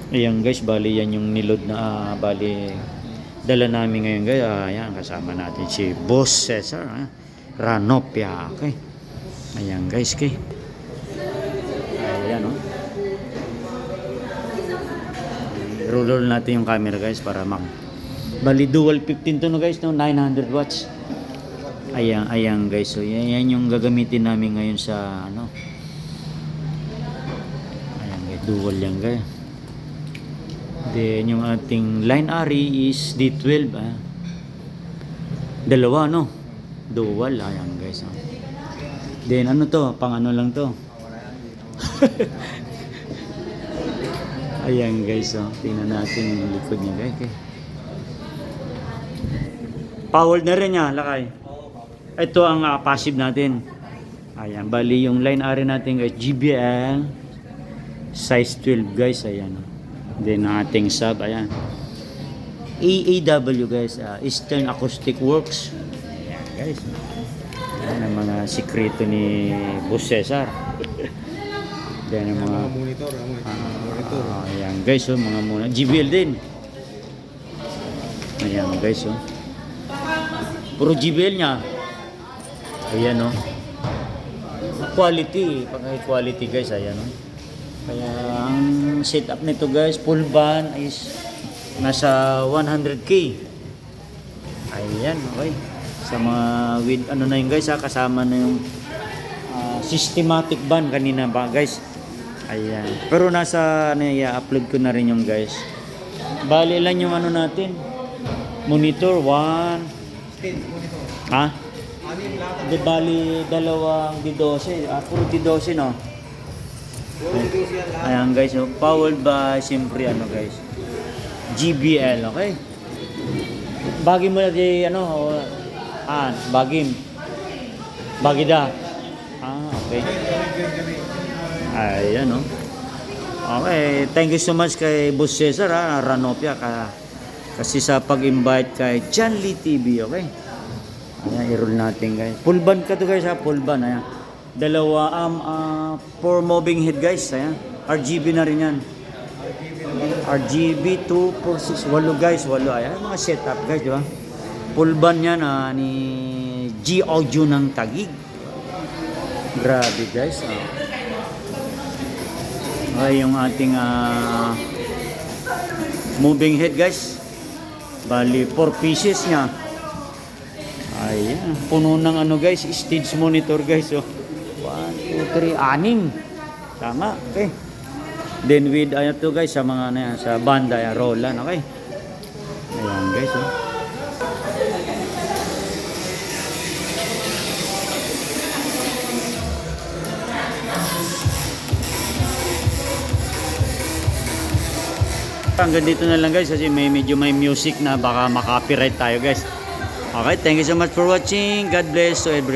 Ayan guys, bali yan yung nilod na bali dala namin ngayon guys. Ayan, kasama natin si Boss Cesar, Ranopia. Okay. Ayan guys, okay. Ayan, oh. Roll natin yung camera guys para bali dual 15 to no guys, no, 900 watts. Ayan guys, so yan yung gagamitin namin ngayon sa ano. Ayan guys, dual yan guys. Then yung ating line RE is D12, dalawa no, dual. Ayan guys, oh. Then ano to, pang ano lang to. Ayan guys, oh. Tingnan natin yung likod niya guys, okay. Powered na rin niya, lakay. Ito ang passive natin. Ayan, bali yung line RE natin guys, GBL size 12 guys, ayan. Then ang ating sub, ayan, AAW guys, Eastern Acoustic Works. Ayan guys, ayan ang mga sikreto ni Boss Cesar. Then ang mga monitor, ayan guys, oh, mga muna GBL din. Ayan guys, oh. Puro GBL niya. Ayan, oh. Quality, pang-quality guys, ayan, oh. Kaya ang setup nito guys, full band is nasa 100k. Ayan, okay. Sa mga with ano na yun guys, kasama na yung systematic band kanina ba guys. Ayan. Pero nasa ano, i-upload ko na rin yung guys. Bali lang yung ano natin. Monitor 1. Ha? Di bali dalawang D12. Puro D12 no. Ayan guys, so powered by siyempre ano guys, GBL, okay. Bagi mo na di ano, bagim. Bagida. Okay. Ayan, no. Okay, thank you so much kay Boss Cesar, Ranopia, kasi sa pag-invite kay Janly TV, okay. Ayan, i-roll natin guys. Full band ka to guys, full band, ayan. Dalawa 4 moving head guys, ayan. RGB na rin yan. RGB 2, 4, 6, 8 guys, 8. Ayan, mga setup guys, di ba? Full band yan ni G Audio ng Taguig. Grabe guys. Okay, yung ating moving head guys. Bali 4 pieces niya. Ayan, puno ng ano guys, stage monitor guys, oh. 1, 2, 3, 6. Tama, okay. Then with to guys sa mga ano yan, sa banda yan, Roland, okay. Ayan guys, oh. Hanggang dito na lang guys kasi medyo may music na baka makapiright tayo guys. Okay, thank you so much for watching. God bless to everyone.